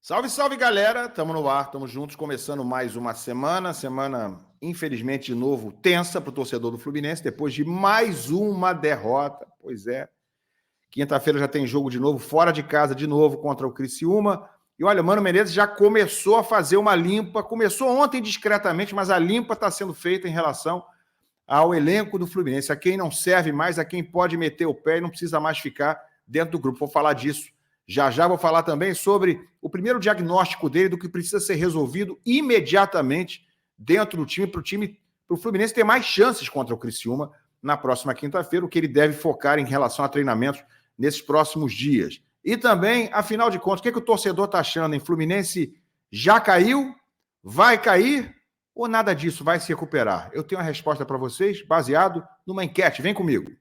Salve, salve, galera! Estamos no ar, estamos juntos, começando mais uma semana. Semana, infelizmente, de novo, tensa para o torcedor do Fluminense, depois de mais uma derrota. Pois é, quinta-feira já tem jogo de novo, fora de casa de novo, contra o Criciúma. E olha, Mano Menezes já começou a fazer uma limpa, começou ontem discretamente, mas a limpa está sendo feita em relação ao elenco do Fluminense, a quem não serve mais, a quem pode meter o pé e não precisa mais ficar dentro do grupo. Vou falar disso. Já vou falar também sobre o primeiro diagnóstico dele do que precisa ser resolvido imediatamente dentro do time, para o Fluminense ter mais chances contra o Criciúma na próxima quinta-feira, o que ele deve focar em relação a treinamentos nesses próximos dias. E também, afinal de contas, o que o torcedor está achando, hein? Fluminense já caiu? Vai cair? Ou nada disso vai se recuperar? Eu tenho uma resposta para vocês, baseado numa enquete. Vem comigo.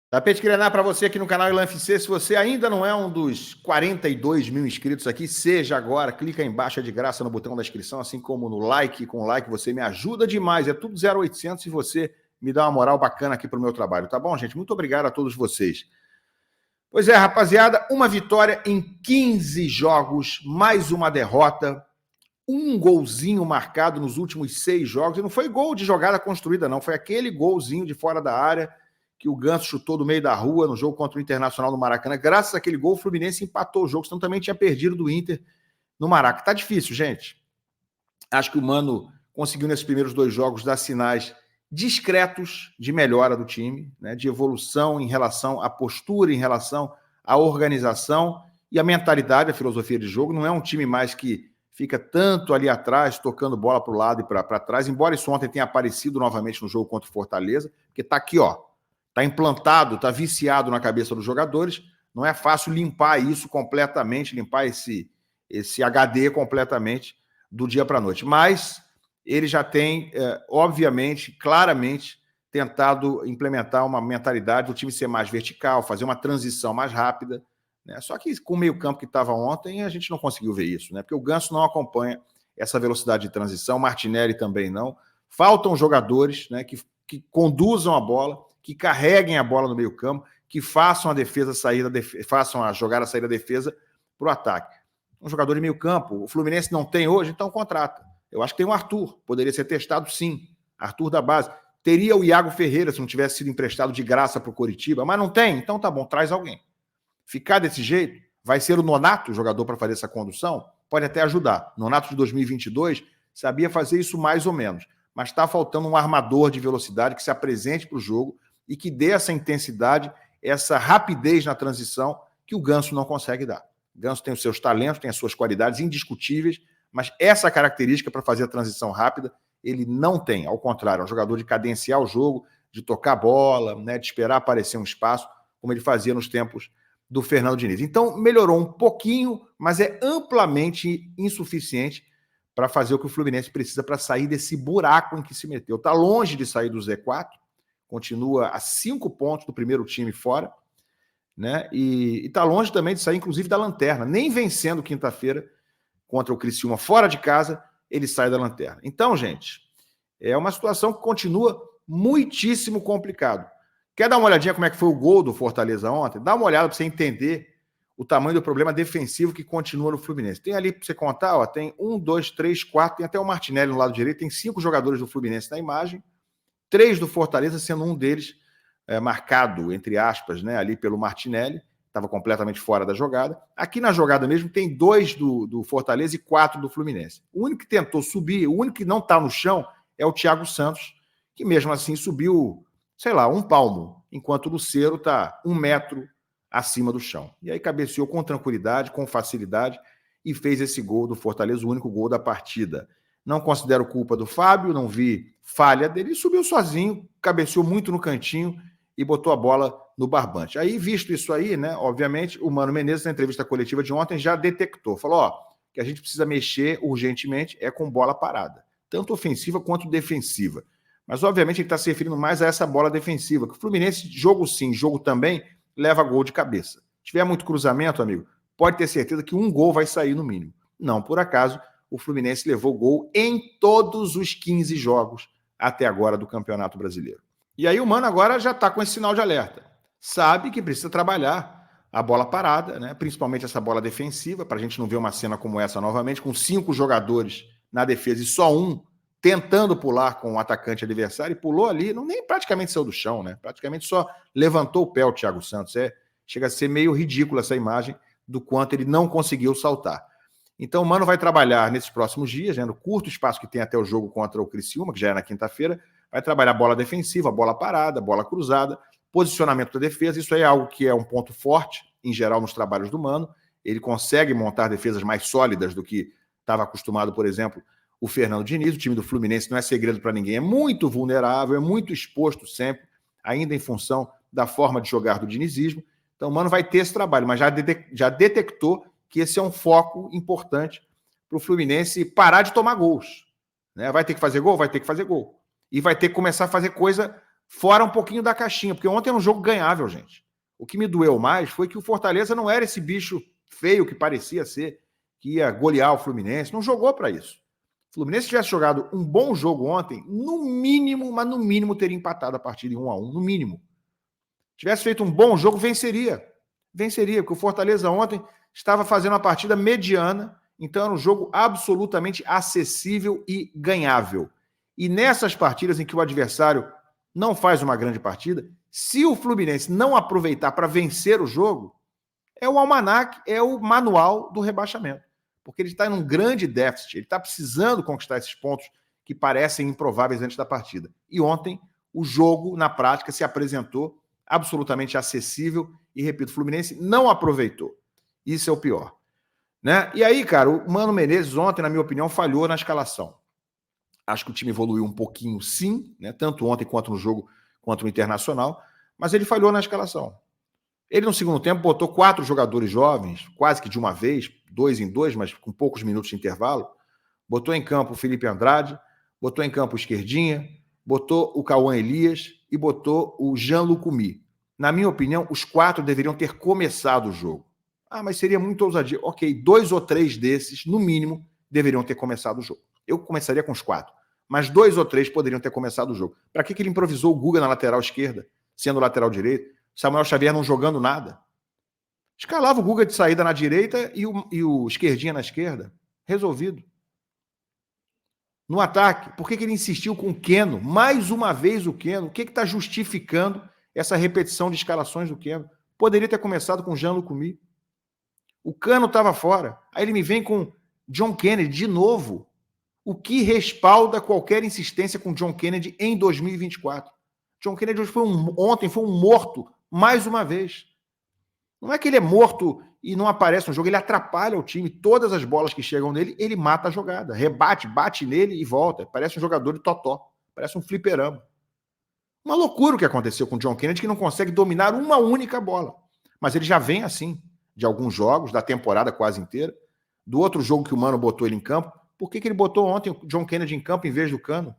Tapete Grená para você aqui no canal ElãFC. Se você ainda não é um dos 42 mil inscritos aqui, seja agora. Clica aí embaixo, é de graça no botão da inscrição, assim como no like. Com like você me ajuda demais. É tudo 0800 e você me dá uma moral bacana aqui para o meu trabalho. Tá bom, gente? Muito obrigado a todos vocês. Pois é, rapaziada, uma vitória em 15 jogos, mais uma derrota. Um golzinho marcado nos últimos 6 jogos. E não foi gol de jogada construída, não. Foi aquele golzinho de fora da área que o Ganso chutou do meio da rua no jogo contra o Internacional no Maracanã. Graças àquele gol, o Fluminense empatou o jogo, senão também tinha perdido do Inter no Maracanã. Tá difícil, gente. Acho que o Mano conseguiu nesses primeiros 2 jogos dar sinais discretos de melhora do time, né, de evolução em relação à postura, em relação à organização e à mentalidade, a filosofia de jogo. Não é um time mais que fica tanto ali atrás, tocando bola para o lado e para trás, embora isso ontem tenha aparecido novamente no jogo contra o Fortaleza, porque tá aqui, ó. Está implantado, está viciado na cabeça dos jogadores. Não é fácil limpar isso completamente, limpar esse HD completamente do dia para a noite. Mas ele já tem, obviamente, claramente, tentado implementar uma mentalidade do time ser mais vertical, fazer uma transição mais rápida, né? Só que com o meio-campo que estava ontem, a gente não conseguiu ver isso, né? Porque o Ganso não acompanha essa velocidade de transição, o Martinelli também não. Faltam jogadores, né, que conduzam a bola, que carreguem a bola no meio-campo, que façam a defesa sair façam a jogada sair da defesa para o ataque. Um jogador de meio-campo, o Fluminense não tem hoje, então contrata. Eu acho que tem o Arthur, poderia ser testado sim. Arthur da base. Teria o Iago Ferreira se não tivesse sido emprestado de graça para o Coritiba, mas não tem, então tá bom, traz alguém. Ficar desse jeito, vai ser o Nonato, o jogador para fazer essa condução, pode até ajudar. Nonato de 2022 sabia fazer isso mais ou menos, mas está faltando um armador de velocidade que se apresente para o jogo e que dê essa intensidade, essa rapidez na transição que o Ganso não consegue dar. O Ganso tem os seus talentos, tem as suas qualidades indiscutíveis, mas essa característica para fazer a transição rápida, ele não tem. Ao contrário, é um jogador de cadenciar o jogo, de tocar bola, né, de esperar aparecer um espaço, como ele fazia nos tempos do Fernando Diniz. Então, melhorou um pouquinho, mas é amplamente insuficiente para fazer o que o Fluminense precisa para sair desse buraco em que se meteu. Está longe de sair do Z4, continua a 5 pontos do primeiro time fora, né? E está longe também de sair, inclusive, da lanterna. Nem vencendo quinta-feira contra o Criciúma fora de casa, ele sai da lanterna. Então, gente, é uma situação que continua muitíssimo complicado. Quer dar uma olhadinha como é que foi o gol do Fortaleza ontem? Dá uma olhada para você entender o tamanho do problema defensivo que continua no Fluminense. Tem ali para você contar, ó, tem 1, 2, 3, 4, tem até o Martinelli no lado direito, tem 5 jogadores do Fluminense na imagem, 3 do Fortaleza, sendo um deles marcado, entre aspas, né, ali pelo Martinelli, estava completamente fora da jogada. Aqui na jogada mesmo tem 2 do Fortaleza e 4 do Fluminense. O único que tentou subir, o único que não está no chão é o Thiago Santos, que mesmo assim subiu, sei lá, 1 palmo, enquanto o Lucero está 1 metro acima do chão. E aí cabeceou com tranquilidade, com facilidade, e fez esse gol do Fortaleza, o único gol da partida. Não considero culpa do Fábio, não vi falha dele, subiu sozinho, cabeceou muito no cantinho e botou a bola no barbante. Aí, visto isso aí, né, obviamente, o Mano Menezes, na entrevista coletiva de ontem, já detectou, falou, ó, que a gente precisa mexer urgentemente é com bola parada, tanto ofensiva quanto defensiva. Mas, obviamente, ele está se referindo mais a essa bola defensiva, que o Fluminense, jogo sim, jogo também, leva gol de cabeça. Se tiver muito cruzamento, amigo, pode ter certeza que um gol vai sair no mínimo. Não por acaso, o Fluminense levou gol em todos os 15 jogos até agora do Campeonato Brasileiro. E aí o Mano agora já está com esse sinal de alerta. Sabe que precisa trabalhar a bola parada, né? Principalmente essa bola defensiva, para a gente não ver uma cena como essa novamente, com 5 jogadores na defesa e só um tentando pular com o atacante adversário, e pulou ali, não nem praticamente saiu do chão, né? Praticamente só levantou o pé o Thiago Santos. Chega a ser meio ridícula essa imagem do quanto ele não conseguiu saltar. Então o Mano vai trabalhar nesses próximos dias, né, no curto espaço que tem até o jogo contra o Criciúma, que já é na quinta-feira, vai trabalhar bola defensiva, bola parada, bola cruzada, posicionamento da defesa. Isso aí é algo que é um ponto forte, em geral, nos trabalhos do Mano. Ele consegue montar defesas mais sólidas do que estava acostumado, por exemplo, o Fernando Diniz. O time do Fluminense não é segredo para ninguém, é muito vulnerável, é muito exposto sempre, ainda em função da forma de jogar do dinizismo. Então o Mano vai ter esse trabalho, mas já detectou que esse é um foco importante para o Fluminense parar de tomar gols. Né? Vai ter que fazer gol? Vai ter que fazer gol. E vai ter que começar a fazer coisa fora um pouquinho da caixinha, porque ontem era um jogo ganhável, gente. O que me doeu mais foi que o Fortaleza não era esse bicho feio que parecia ser, que ia golear o Fluminense, não jogou para isso. Se o Fluminense tivesse jogado um bom jogo ontem, no mínimo, mas no mínimo teria empatado a partida em 1-1, no mínimo. Tivesse feito um bom jogo, venceria. Venceria, porque o Fortaleza ontem estava fazendo uma partida mediana, então era um jogo absolutamente acessível e ganhável. E nessas partidas em que o adversário não faz uma grande partida, se o Fluminense não aproveitar para vencer o jogo, é o almanaque, é o manual do rebaixamento. Porque ele está em um grande déficit, ele está precisando conquistar esses pontos que parecem improváveis antes da partida. E ontem, o jogo, na prática, se apresentou absolutamente acessível e, repito, o Fluminense não aproveitou. Isso é o pior. Né? E aí, cara, o Mano Menezes ontem, na minha opinião, falhou na escalação. Acho que o time evoluiu um pouquinho, sim, né? Tanto ontem quanto no jogo contra o Internacional, mas ele falhou na escalação. Ele, no segundo tempo, botou 4 jogadores jovens, quase que de uma vez, 2 em 2, mas com poucos minutos de intervalo. Botou em campo o Felipe Andrade, botou em campo o Esquerdinha, botou o Cauã Elias e botou o Jean Lucumi. Na minha opinião, os 4 deveriam ter começado o jogo. Ah, mas seria muito ousadia. Ok, 2 ou 3 desses, no mínimo, deveriam ter começado o jogo. Eu começaria com os 4, mas 2 ou 3 poderiam ter começado o jogo. Para que ele improvisou o Guga na lateral esquerda, sendo lateral direito? Samuel Xavier não jogando nada. Escalava o Guga de saída na direita e o Esquerdinha na esquerda. Resolvido. No ataque, por que ele insistiu com o Keno? Mais uma vez o Keno. O que está justificando essa repetição de escalações do Keno? Poderia ter começado com o Jean Lucumi. O Cano estava fora. Aí ele me vem com John Kennedy de novo. O que respalda qualquer insistência com John Kennedy em 2024? John Kennedy ontem foi um morto, mais uma vez. Não é que ele é morto e não aparece no jogo, ele atrapalha o time. Todas as bolas que chegam nele, ele mata a jogada. Rebate, bate nele e volta. Parece um jogador de totó. Parece um fliperama. Uma loucura o que aconteceu com o John Kennedy, que não consegue dominar uma única bola. Mas ele já vem assim, de alguns jogos, da temporada quase inteira. Do outro jogo que o Mano botou ele em campo, por que ele botou ontem o John Kennedy em campo em vez do Cano?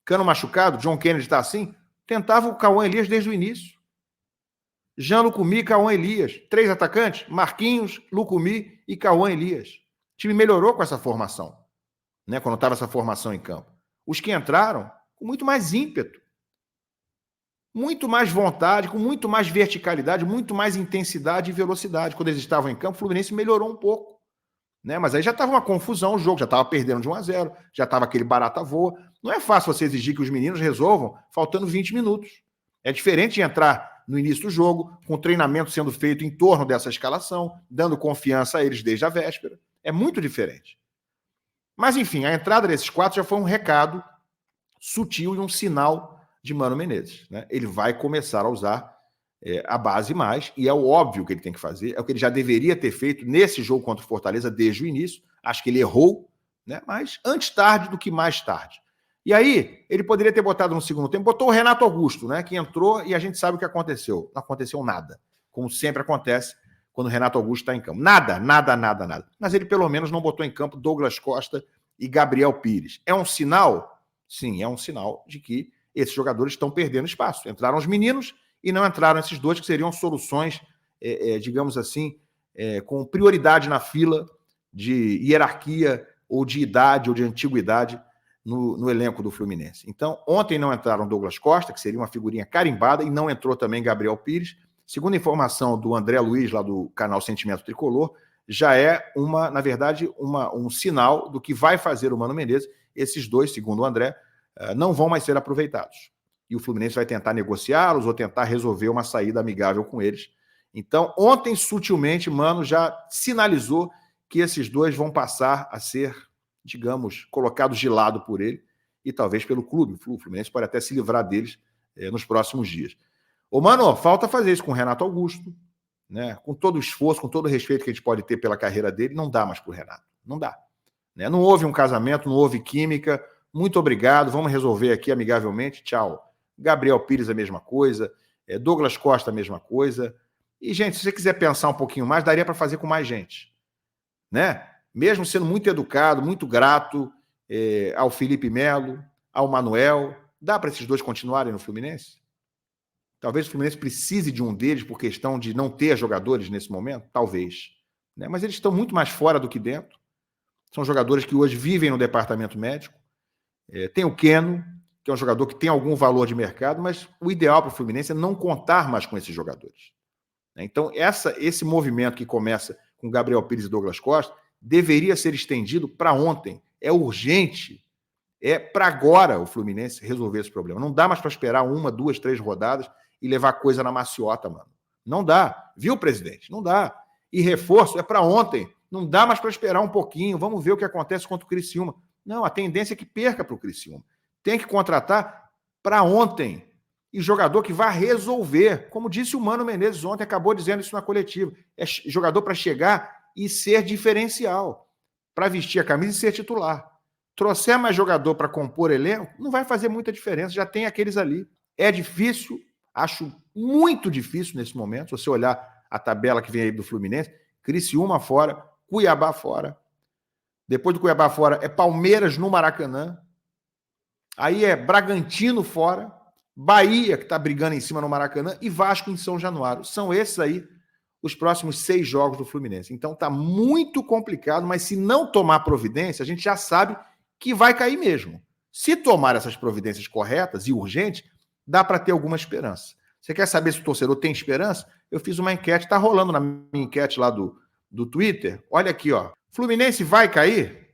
Cano machucado, John Kennedy está assim? Tentava o Cauã Elias desde o início. Jean Lucumi e Cauã Elias. 3 atacantes, Marquinhos, Lucumi e Cauã Elias. O time melhorou com essa formação, né, quando estava essa formação em campo. Os que entraram com muito mais ímpeto, muito mais vontade, com muito mais verticalidade, muito mais intensidade e velocidade. Quando eles estavam em campo, o Fluminense melhorou um pouco. Né? Mas aí já estava uma confusão o jogo, já estava perdendo de 1-0, já estava aquele barata voa. Não é fácil você exigir que os meninos resolvam faltando 20 minutos. É diferente de entrar no início do jogo, com o treinamento sendo feito em torno dessa escalação, dando confiança a eles desde a véspera. É muito diferente. Mas, enfim, a entrada desses 4 já foi um recado sutil e um sinal de Mano Menezes. Né? Ele vai começar a usar a base mais, e é o óbvio que ele tem que fazer, é o que ele já deveria ter feito nesse jogo contra o Fortaleza desde o início. Acho que ele errou, né? Mas antes tarde do que mais tarde. E aí, ele poderia ter botado no segundo tempo, botou o Renato Augusto, né? Que entrou e a gente sabe o que aconteceu. Não aconteceu nada, como sempre acontece quando o Renato Augusto está em campo. Nada. Mas ele pelo menos não botou em campo Douglas Costa e Gabriel Pires. É um sinal? Sim, é um sinal de que esses jogadores estão perdendo espaço. Entraram os meninos e não entraram esses dois que seriam soluções, digamos assim, com prioridade na fila de hierarquia ou de idade ou de antiguidade no elenco do Fluminense. Então, ontem não entraram Douglas Costa, que seria uma figurinha carimbada, e não entrou também Gabriel Pires. Segundo a informação do André Luiz, lá do canal Sentimento Tricolor, já é, na verdade, um sinal do que vai fazer o Mano Menezes. Esses dois, segundo o André, não vão mais ser aproveitados. E o Fluminense vai tentar negociá-los ou tentar resolver uma saída amigável com eles. Então, ontem, sutilmente, Mano já sinalizou que esses dois vão passar a ser, digamos, colocados de lado por ele e talvez pelo clube. O Fluminense pode até se livrar deles nos próximos dias. Ô, Mano, falta fazer isso com o Renato Augusto, né? Com todo o esforço, com todo o respeito que a gente pode ter pela carreira dele, não dá mais para o Renato. Não dá. Né? Não houve um casamento, não houve química. Muito obrigado, vamos resolver aqui amigavelmente. Tchau. Gabriel Pires, a mesma coisa. Douglas Costa, a mesma coisa. E, gente, se você quiser pensar um pouquinho mais, daria para fazer com mais gente. Né? Mesmo sendo muito educado, muito grato ao Felipe Melo, ao Manuel, dá para esses dois continuarem no Fluminense? Talvez o Fluminense precise de um deles por questão de não ter jogadores nesse momento, talvez. Né? Mas eles estão muito mais fora do que dentro. São jogadores que hoje vivem no departamento médico. Tem o Keno, que é um jogador que tem algum valor de mercado, mas o ideal para o Fluminense é não contar mais com esses jogadores. Então, esse movimento que começa com Gabriel Pires e Douglas Costa deveria ser estendido para ontem. É urgente. É para agora o Fluminense resolver esse problema. Não dá mais para esperar 1, 2, 3 rodadas e levar coisa na maciota, mano. Não dá. Viu, presidente? Não dá. E reforço é para ontem. Não dá mais para esperar um pouquinho. Vamos ver o que acontece contra o Criciúma. Não, a tendência é que perca para o Criciúma. Tem que contratar para ontem. E jogador que vai resolver. Como disse o Mano Menezes ontem, acabou dizendo isso na coletiva. É jogador para chegar e ser diferencial. Para vestir a camisa e ser titular. Trouxer mais jogador para compor elenco, não vai fazer muita diferença. Já tem aqueles ali. É difícil, acho muito difícil nesse momento. Se você olhar a tabela que vem aí do Fluminense, Criciúma fora, Cuiabá fora. Depois do Cuiabá fora, é Palmeiras no Maracanã. Aí é Bragantino fora, Bahia, que está brigando em cima no Maracanã, e Vasco em São Januário. São esses aí os próximos 6 jogos do Fluminense. Então tá muito complicado, mas se não tomar providência, a gente já sabe que vai cair mesmo. Se tomar essas providências corretas e urgentes, dá para ter alguma esperança. Você quer saber se o torcedor tem esperança? Eu fiz uma enquete, está rolando na minha enquete lá do Twitter. Olha aqui, ó. Fluminense vai cair?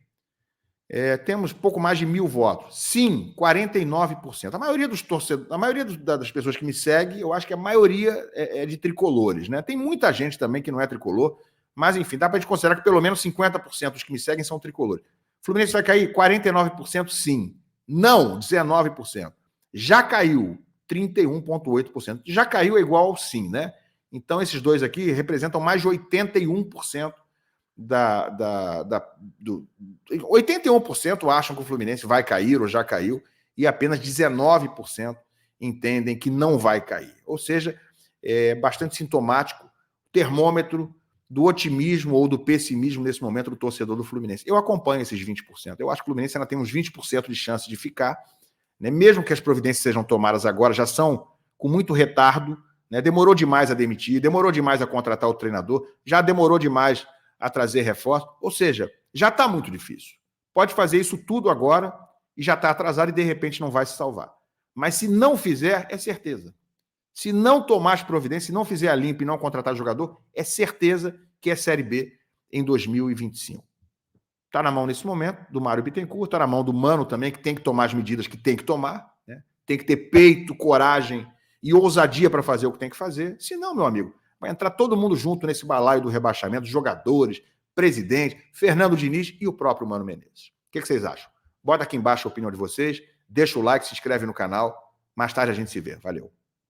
Temos pouco mais de 1.000 votos. Sim, 49%. A maioria dos torcedores, a maioria das pessoas que me seguem, eu acho que a maioria é de tricolores, né? Tem muita gente também que não é tricolor, mas enfim, dá para a gente considerar que pelo menos 50% dos que me seguem são tricolores. Fluminense vai cair? 49% sim. Não, 19%. Já caiu, 31,8%. Já caiu é igual ao sim, né? Então esses dois aqui representam mais de 81% 81% acham que o Fluminense vai cair ou já caiu e apenas 19% entendem que não vai cair. Ou seja, é bastante sintomático o termômetro do otimismo ou do pessimismo nesse momento do torcedor do Fluminense. Eu acompanho esses 20%. Eu acho que o Fluminense ainda tem uns 20% de chance de ficar, né? Mesmo que as providências sejam tomadas agora, já são com muito retardo, né? Demorou demais a demitir, demorou demais a contratar o treinador, já demorou demais a trazer reforço, ou seja, já está muito difícil. Pode fazer isso tudo agora e já está atrasado e de repente não vai se salvar. Mas se não fizer, é certeza. Se não tomar as providências, se não fizer a limpa e não contratar jogador, é certeza que é Série B em 2025. Está na mão nesse momento do Mário Bittencourt, está na mão do Mano também, que tem que tomar as medidas que tem que tomar, né? Tem que ter peito, coragem e ousadia para fazer o que tem que fazer. Se não, meu amigo, vai entrar todo mundo junto nesse balaio do rebaixamento, jogadores, presidente, Fernando Diniz e o próprio Mano Menezes. O que vocês acham? Bota aqui embaixo a opinião de vocês, deixa o like, se inscreve no canal. Mais tarde a gente se vê. Valeu.